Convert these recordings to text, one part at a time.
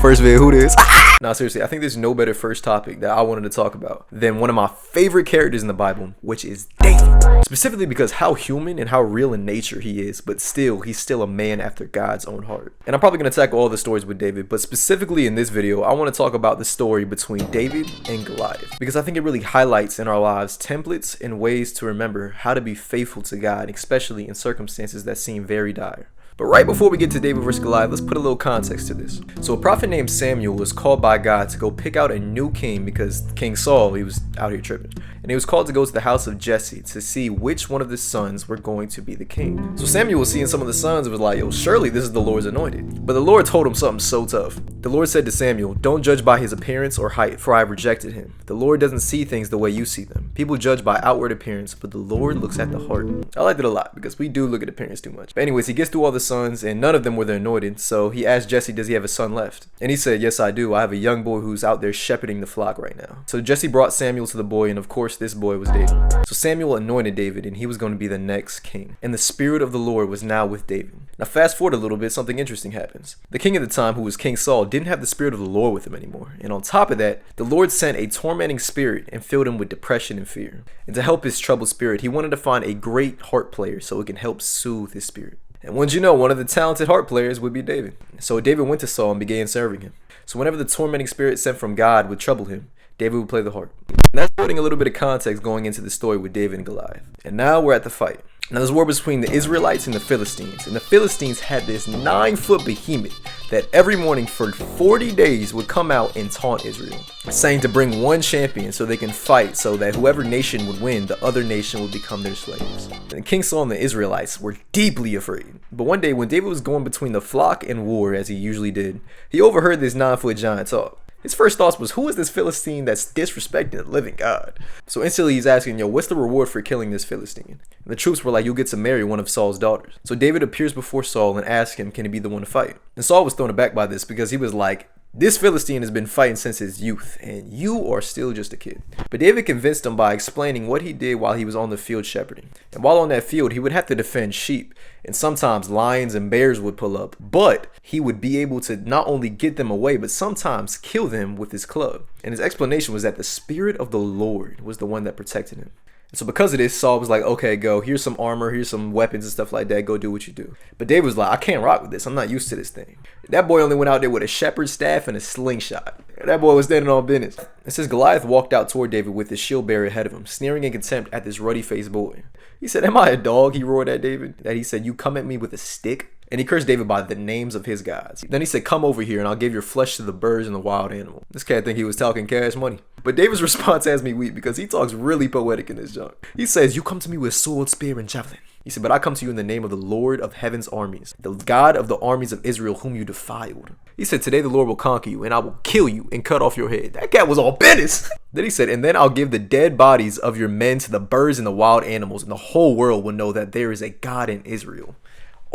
First vid, who this? Nah, seriously, I think there's no better first topic that I wanted to talk about than one of my favorite characters in the Bible, which is David. Specifically because how human and how real in nature he is, but still, he's still a man after God's own heart. And I'm probably going to tackle all the stories with David, but specifically in this video, I want to talk about the story between David and Goliath. Because I think it really highlights in our lives templates and ways to remember how to be faithful to God, especially in circumstances that seem very dire. But right before we get to David vs. Goliath, let's put a little context to this. So a prophet named Samuel was called by God to go pick out a new king because King Saul, he was out here tripping. And he was called to go to the house of Jesse to see which one of the sons were going to be the king. So Samuel was seeing some of the sons and was like, yo, surely this is the Lord's anointed. But the Lord told him something so tough. The Lord said to Samuel, don't judge by his appearance or height, for I have rejected him. The Lord doesn't see things the way you see them. People judge by outward appearance, but the Lord looks at the heart. I liked it a lot because we do look at appearance too much. But anyways, he gets through all the sons and none of them were the anointed. So he asked Jesse, does he have a son left? And he said, yes, I do. I have a young boy who's out there shepherding the flock right now. So Jesse brought Samuel to the boy, and of course this boy was David. So Samuel anointed David, and he was going to be the next king. And the Spirit of the Lord was now with David. Now fast forward a little bit, something interesting happens. The king at the time, who was King Saul, didn't have the Spirit of the Lord with him anymore. And on top of that, the Lord sent a tormenting spirit and filled him with depression and fear. And to help his troubled spirit, he wanted to find a great harp player so it can help soothe his spirit. And wouldn't you know, one of the talented harp players would be David. So David went to Saul and began serving him. So whenever the tormenting spirit sent from God would trouble him, David would play the harp. And that's putting a little bit of context going into the story with David and Goliath. And now we're at the fight. Now there's war between the Israelites and the Philistines. And the Philistines had this 9-foot behemoth that every morning for 40 days would come out and taunt Israel, saying to bring one champion so they can fight, so that whoever nation would win, the other nation would become their slaves. And King Saul and the Israelites were deeply afraid. But one day when David was going between the flock and war, as he usually did, he overheard this 9-foot giant talk. His first thoughts was, who is this Philistine that's disrespecting the living God? So instantly he's asking, yo, what's the reward for killing this Philistine? And the troops were like, you'll get to marry one of Saul's daughters. So David appears before Saul and asks him, can he be the one to fight? And Saul was thrown aback by this because he was like, this Philistine has been fighting since his youth, and you are still just a kid. But David convinced him by explaining what he did while he was on the field shepherding. And while on that field, he would have to defend sheep, and sometimes lions and bears would pull up, but he would be able to not only get them away, but sometimes kill them with his club. And his explanation was that the Spirit of the Lord was the one that protected him. So because of this, Saul was like, okay, go, here's some armor, here's some weapons and stuff like that, go do what you do. But David was like, I can't rock with this, I'm not used to this thing. That boy only went out there with a shepherd's staff and a slingshot. That boy was standing on business. It says Goliath walked out toward David with his shield bearer ahead of him, sneering in contempt at this ruddy-faced boy. He said, am I a dog? He roared at David. That he said, you come at me with a stick? And he cursed David by the names of his gods. Then he said, come over here and I'll give your flesh to the birds and the wild animal. This cat think he was talking cash money. But David's response has me weak because he talks really poetic in this junk. He says, you come to me with sword, spear, and javelin. He said, but I come to you in the name of the Lord of heaven's armies, the God of the armies of Israel whom you defiled. He said, today the Lord will conquer you and I will kill you and cut off your head. That cat was all business. Then he said, and then I'll give the dead bodies of your men to the birds and the wild animals, and the whole world will know that there is a God in Israel.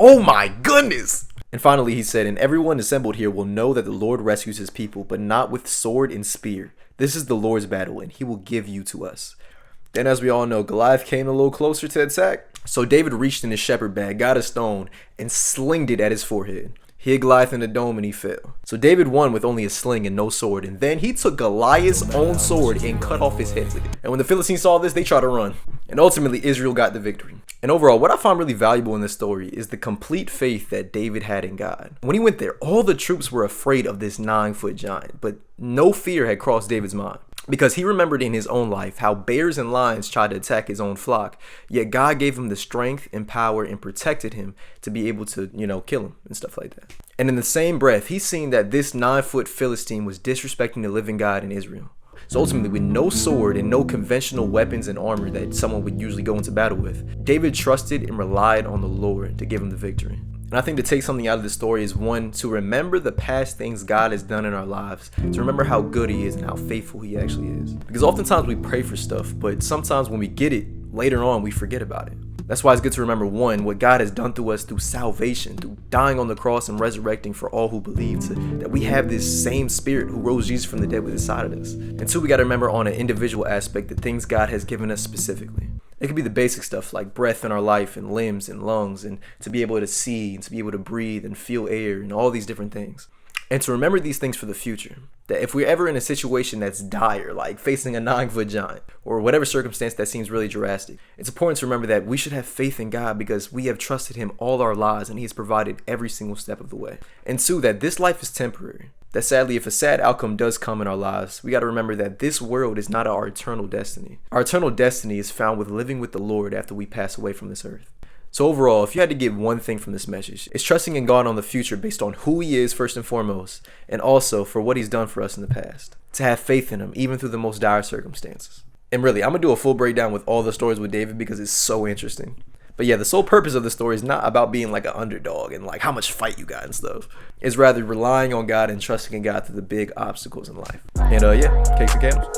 Oh my goodness. And finally he said, and everyone assembled here will know that the Lord rescues his people, but not with sword and spear. This is the Lord's battle, and he will give you to us. Then, as we all know, Goliath came a little closer to attack. So David reached in his shepherd bag, got a stone, and slinged it at his forehead. He hit Goliath in the dome and he fell. So David won with only a sling and no sword. And then he took Goliath's own sword and cut off his head with it. And when the Philistines saw this, they tried to run. And ultimately, Israel got the victory. And overall, what I find really valuable in this story is the complete faith that David had in God. When he went there, all the troops were afraid of this 9-foot giant, but no fear had crossed David's mind. Because he remembered in his own life how bears and lions tried to attack his own flock, yet God gave him the strength and power and protected him to be able to, kill him and stuff like that. And in the same breath, he's seen that this 9-foot Philistine was disrespecting the living God in Israel. So ultimately, with no sword and no conventional weapons and armor that someone would usually go into battle with, David trusted and relied on the Lord to give him the victory. And I think to take something out of the story is, one, to remember the past things God has done in our lives, to remember how good he is and how faithful he actually is. Because oftentimes we pray for stuff, but sometimes when we get it, later on we forget about it. That's why it's good to remember, one, what God has done through us through salvation, through dying on the cross and resurrecting for all who believe, that we have this same Spirit who rose Jesus from the dead with inside of us. And two, we got to remember on an individual aspect the things God has given us specifically. It could be the basic stuff like breath in our life and limbs and lungs, and to be able to see and to be able to breathe and feel air and all these different things. And to remember these things for the future. That if we're ever in a situation that's dire, like facing a 9-foot giant, or whatever circumstance that seems really drastic, it's important to remember that we should have faith in God because we have trusted him all our lives and he has provided every single step of the way. And 2, that this life is temporary. That sadly, if a sad outcome does come in our lives, we got to remember that this world is not our eternal destiny. Our eternal destiny is found with living with the Lord after we pass away from this earth. So overall, if you had to get one thing from this message, it's trusting in God on the future based on who he is first and foremost, and also for what he's done for us in the past. To have faith in him, even through the most dire circumstances. And really, I'm going to do a full breakdown with all the stories with David because it's so interesting. But yeah, the sole purpose of the story is not about being like an underdog and like how much fight you got and stuff. It's rather relying on God and trusting in God through the big obstacles in life. And yeah, cakes and candles.